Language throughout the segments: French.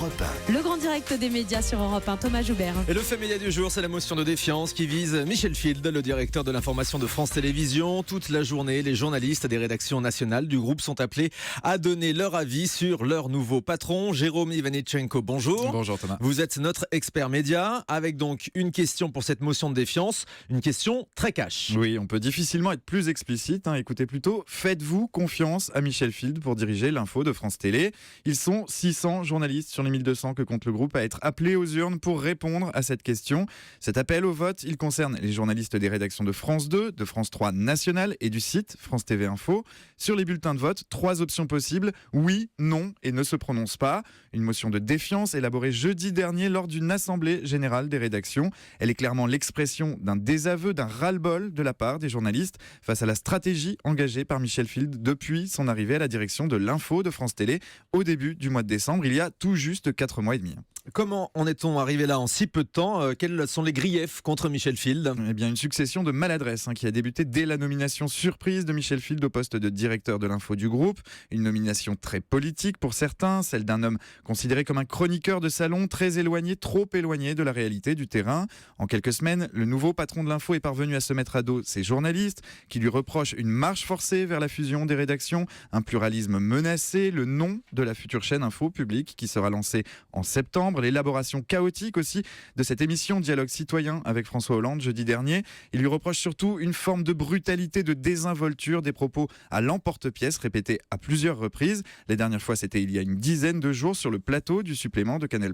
Europe 1. Le grand direct des médias sur Europe 1, Thomas Joubert. Et le fait média du jour, c'est la motion de défiance qui vise Michel Field, le directeur de l'information de France Télévisions. Toute la journée, les journalistes des rédactions nationales du groupe sont appelés à donner leur avis sur leur nouveau patron, Jérôme Ivanichenko. Bonjour. Bonjour Thomas. Vous êtes notre expert média, avec donc une question pour cette motion de défiance, une question très cash. Oui, on peut difficilement être plus explicite. Écoutez plutôt, faites-vous confiance à Michel Field pour diriger l'info de France Télé. Ils sont 600 journalistes sur les 1200 que compte le groupe à être appelés aux urnes pour répondre à cette question. Cet appel au vote, il concerne les journalistes des rédactions de France 2, de France 3 National et du site France TV Info. Sur les bulletins de vote, 3 options possibles, oui, non et ne se prononce pas. Une motion de défiance élaborée jeudi dernier lors d'une assemblée générale des rédactions. Elle est clairement l'expression d'un désaveu, d'un ras-le-bol de la part des journalistes face à la stratégie engagée par Michel Field depuis son arrivée à la direction de l'info de France Télé au début du mois de décembre, il y a tout juste 4 mois et demi. Comment en est-on arrivé là en si peu de temps ? Quels sont les griefs contre Michel Field ? Eh bien, une succession de maladresses qui a débuté dès la nomination surprise de Michel Field au poste de directeur de l'info du groupe. Une nomination très politique pour certains, celle d'un homme considéré comme un chroniqueur de salon, très éloigné, trop éloigné de la réalité du terrain. En quelques semaines, le nouveau patron de l'info est parvenu à se mettre à dos ses journalistes, qui lui reprochent une marche forcée vers la fusion des rédactions, un pluralisme menacé, le nom de la future chaîne Info Publique qui sera lancée en septembre, l'élaboration chaotique aussi de cette émission Dialogue citoyen avec François Hollande jeudi dernier. Il lui reproche surtout une forme de brutalité, de désinvolture, des propos à l'emporte-pièce répétés à plusieurs reprises. Les dernières fois, c'était il y a une dizaine de jours sur le plateau du supplément de Canal+.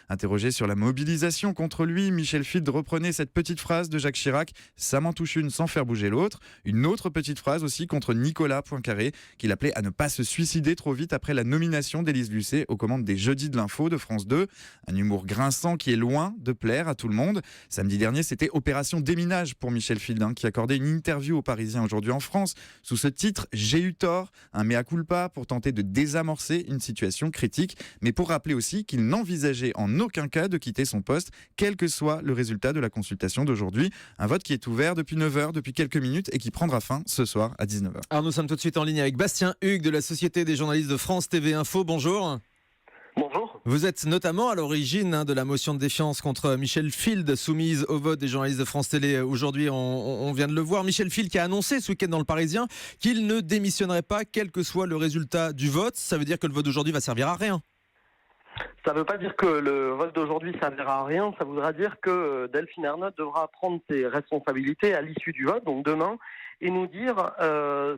Interrogé sur la mobilisation contre lui, Michel Field reprenait cette petite phrase de Jacques Chirac « ça m'en touche une sans faire bouger l'autre ». Une autre petite phrase aussi contre Nicolas Poincaré, qu'il appelait à ne pas se suicider trop vite après la nomination d'Élise Lucet aux commandes des Jeudis de l'Info de France 2. Un humour grinçant qui est loin de plaire à tout le monde. Samedi dernier, c'était opération déminage pour Michel Field, qui accordait une interview aux Parisiens aujourd'hui en France sous ce titre « J'ai eu tort », un mea culpa pour tenter de désamorcer une situation critique, mais pour rappeler aussi qu'il n'envisageait en aucun cas de quitter son poste, quel que soit le résultat de la consultation d'aujourd'hui. Un vote qui est ouvert depuis 9h, depuis quelques minutes, et qui prendra fin ce soir à 19h. Alors nous sommes tout de suite en ligne avec Bastien Hugues de la Société des journalistes de France TV Info. Bonjour. Bonjour. Vous êtes notamment à l'origine de la motion de défiance contre Michel Field, soumise au vote des journalistes de France Télé. Aujourd'hui, on vient de le voir. Michel Field qui a annoncé ce week-end dans Le Parisien qu'il ne démissionnerait pas, quel que soit le résultat du vote. Ça veut dire que le vote d'aujourd'hui va servir à rien. Ça ne veut pas dire que le vote d'aujourd'hui servira à rien. Ça voudra dire que Delphine Ernotte devra prendre ses responsabilités à l'issue du vote, donc demain, et nous dire,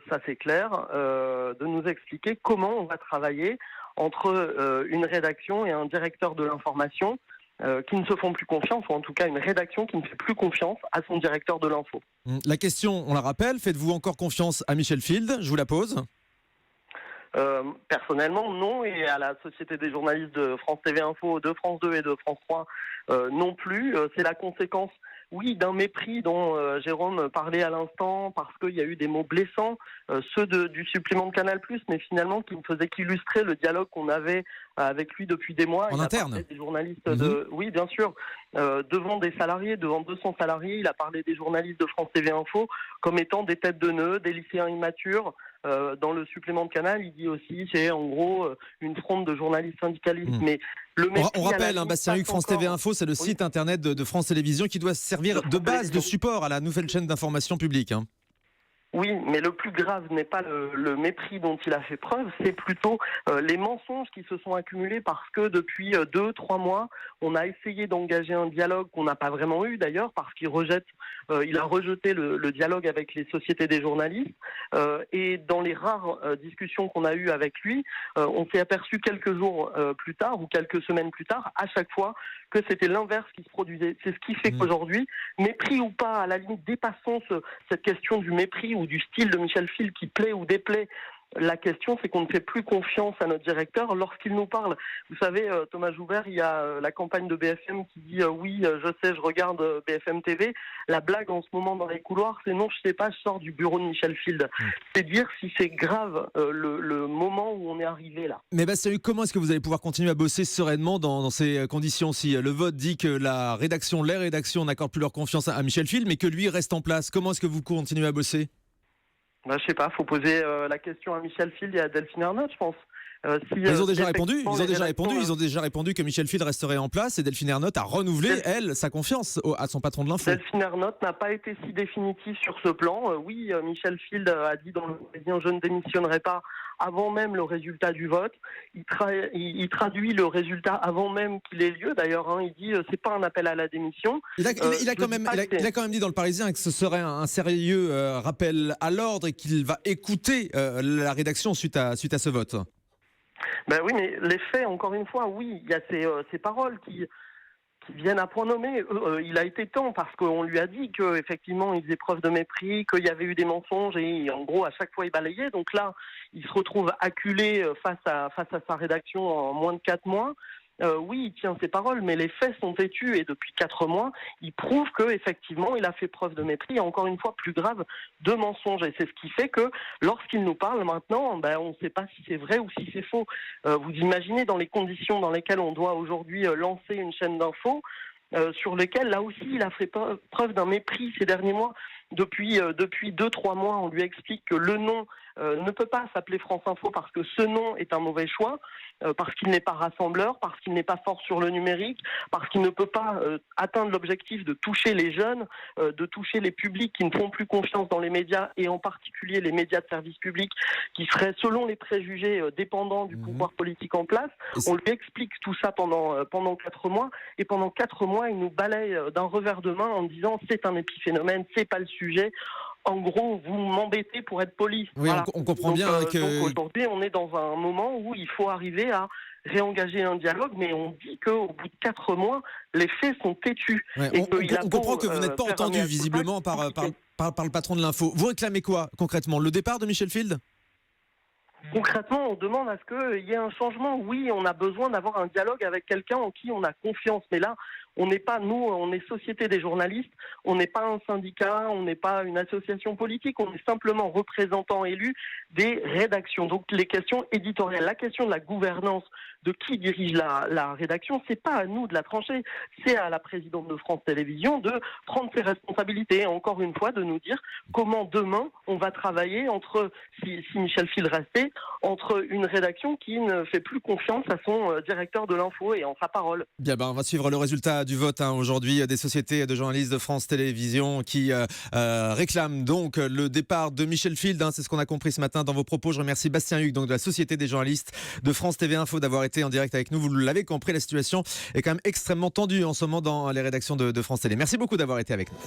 ça c'est clair, de nous expliquer comment on va travailler entre une rédaction et un directeur de l'information qui ne se font plus confiance, ou en tout cas une rédaction qui ne fait plus confiance à son directeur de l'info. La question, on la rappelle, faites-vous encore confiance à Michel Field ? Je vous la pose. Personnellement, non, et à la Société des journalistes de France TV Info, de France 2 et de France 3 non plus. C'est la conséquence, oui, d'un mépris dont Jérôme parlait à l'instant, parce qu'il y a eu des mots blessants, ceux du supplément de Canal+, mais finalement qui ne faisaient qu'illustrer le dialogue qu'on avait avec lui depuis des mois. En interne. Des journalistes de... Oui, bien sûr. Devant des salariés, devant 200 salariés, il a parlé des journalistes de France TV Info comme étant des têtes de nœud, des lycéens immatures. Dans le supplément de Canal, il dit aussi c'est en gros une fronde de journalistes syndicalistes. Mais le on rappelle, Bastien Hugues, France TV Info, c'est le site internet de France Télévisions qui doit servir de base, de support à la nouvelle chaîne d'information publique. Oui, mais le plus grave n'est pas le mépris dont il a fait preuve, c'est plutôt les mensonges qui se sont accumulés parce que depuis 2-3 mois, on a essayé d'engager un dialogue qu'on n'a pas vraiment eu d'ailleurs parce qu'il il a rejeté le dialogue avec les sociétés des journalistes et dans les rares discussions qu'on a eues avec lui, on s'est aperçu quelques jours plus tard ou quelques semaines plus tard, à chaque fois, que c'était l'inverse qui se produisait. C'est ce qui fait qu'aujourd'hui, mépris ou pas, à la limite, dépassons cette question du mépris ou du style de Michel Field qui plaît ou déplaît. La question, c'est qu'on ne fait plus confiance à notre directeur lorsqu'il nous parle. Vous savez, Thomas Joubert, il y a la campagne de BFM qui dit oui, je sais, je regarde BFM TV. La blague en ce moment dans les couloirs, c'est non, je sais pas, je sors du bureau de Michel Field. C'est dire si c'est grave le moment où on est arrivé là. Mais Bastien, comment est-ce que vous allez pouvoir continuer à bosser sereinement dans ces conditions si le vote dit que les rédactions n'accordent plus leur confiance à Michel Field, mais que lui reste en place? Comment est-ce que vous continuez à bosser? Je sais pas, faut poser la question à Michel Field et à Delphine Ernotte, je pense. Ils ont déjà répondu. Ils ont déjà répondu que Michel Field resterait en place et Delphine Ernotte a renouvelé, elle, sa confiance à son patron de l'info. Delphine Ernotte n'a pas été si définitive sur ce plan. Oui, Michel Field a dit dans le Parisien, je ne démissionnerai pas avant même le résultat du vote. Il traduit le résultat avant même qu'il ait lieu. D'ailleurs, hein, il dit c'est pas un appel à la démission. Il a quand même dit dans le Parisien que ce serait un sérieux rappel à l'ordre et qu'il va écouter la rédaction suite à ce vote. Ben oui, mais les faits, encore une fois, oui, il y a ces paroles qui viennent à point nommé. Il a été temps parce qu'on lui a dit qu'effectivement il faisait preuve de mépris, qu'il y avait eu des mensonges et en gros à chaque fois il balayait. Donc là, il se retrouve acculé face à sa rédaction en moins de 4 mois. Oui, il tient ses paroles, mais les faits sont têtus et depuis 4 mois, il prouve qu'effectivement, il a fait preuve de mépris et encore une fois, plus grave, de mensonges. Et c'est ce qui fait que lorsqu'il nous parle maintenant, on ne sait pas si c'est vrai ou si c'est faux. Vous imaginez dans les conditions dans lesquelles on doit aujourd'hui lancer une chaîne d'infos, sur lesquelles, là aussi, il a fait preuve d'un mépris ces derniers mois. Depuis 2-3 mois, on lui explique que le nom ne peut pas s'appeler France Info parce que ce nom est un mauvais choix, parce qu'il n'est pas rassembleur, parce qu'il n'est pas fort sur le numérique, parce qu'il ne peut pas atteindre l'objectif de toucher les jeunes, de toucher les publics qui ne font plus confiance dans les médias et en particulier les médias de service public qui seraient selon les préjugés dépendants du pouvoir politique en place. On lui explique tout ça pendant 4 mois et pendant 4 mois il nous balaye d'un revers de main en disant c'est un épiphénomène, c'est pas le sujet. En gros, vous m'embêtez pour être poli. Oui, voilà. On comprend bien que... Donc aujourd'hui, on est dans un moment où il faut arriver à réengager un dialogue, mais on dit qu'au bout de 4 mois, les faits sont têtus. Ouais, on comprend que vous n'êtes pas entendu visiblement par le patron de l'info. Vous réclamez quoi concrètement? Le départ de Michel Field? Concrètement, on demande à ce qu'il y ait un changement. Oui, on a besoin d'avoir un dialogue avec quelqu'un en qui on a confiance. Mais là, on n'est pas, nous, on est Société des journalistes, on n'est pas un syndicat, on n'est pas une association politique, on est simplement représentants élus des rédactions. Donc les questions éditoriales, la question de la gouvernance, de qui dirige la rédaction, c'est pas à nous de la trancher, c'est à la présidente de France Télévisions de prendre ses responsabilités. Encore une fois, de nous dire comment demain on va travailler si Michel Field restait, entre une rédaction qui ne fait plus confiance à son directeur de l'info et en sa parole. Bien, on va suivre le résultat du vote aujourd'hui des sociétés de journalistes de France Télévisions qui réclament donc le départ de Michel Field. C'est ce qu'on a compris ce matin dans vos propos. Je remercie Bastien Hugues, donc de la Société des journalistes de France TV Info, d'avoir été en direct avec nous. Vous l'avez compris, la situation est quand même extrêmement tendue en ce moment dans les rédactions de France Télé. Merci beaucoup d'avoir été avec nous.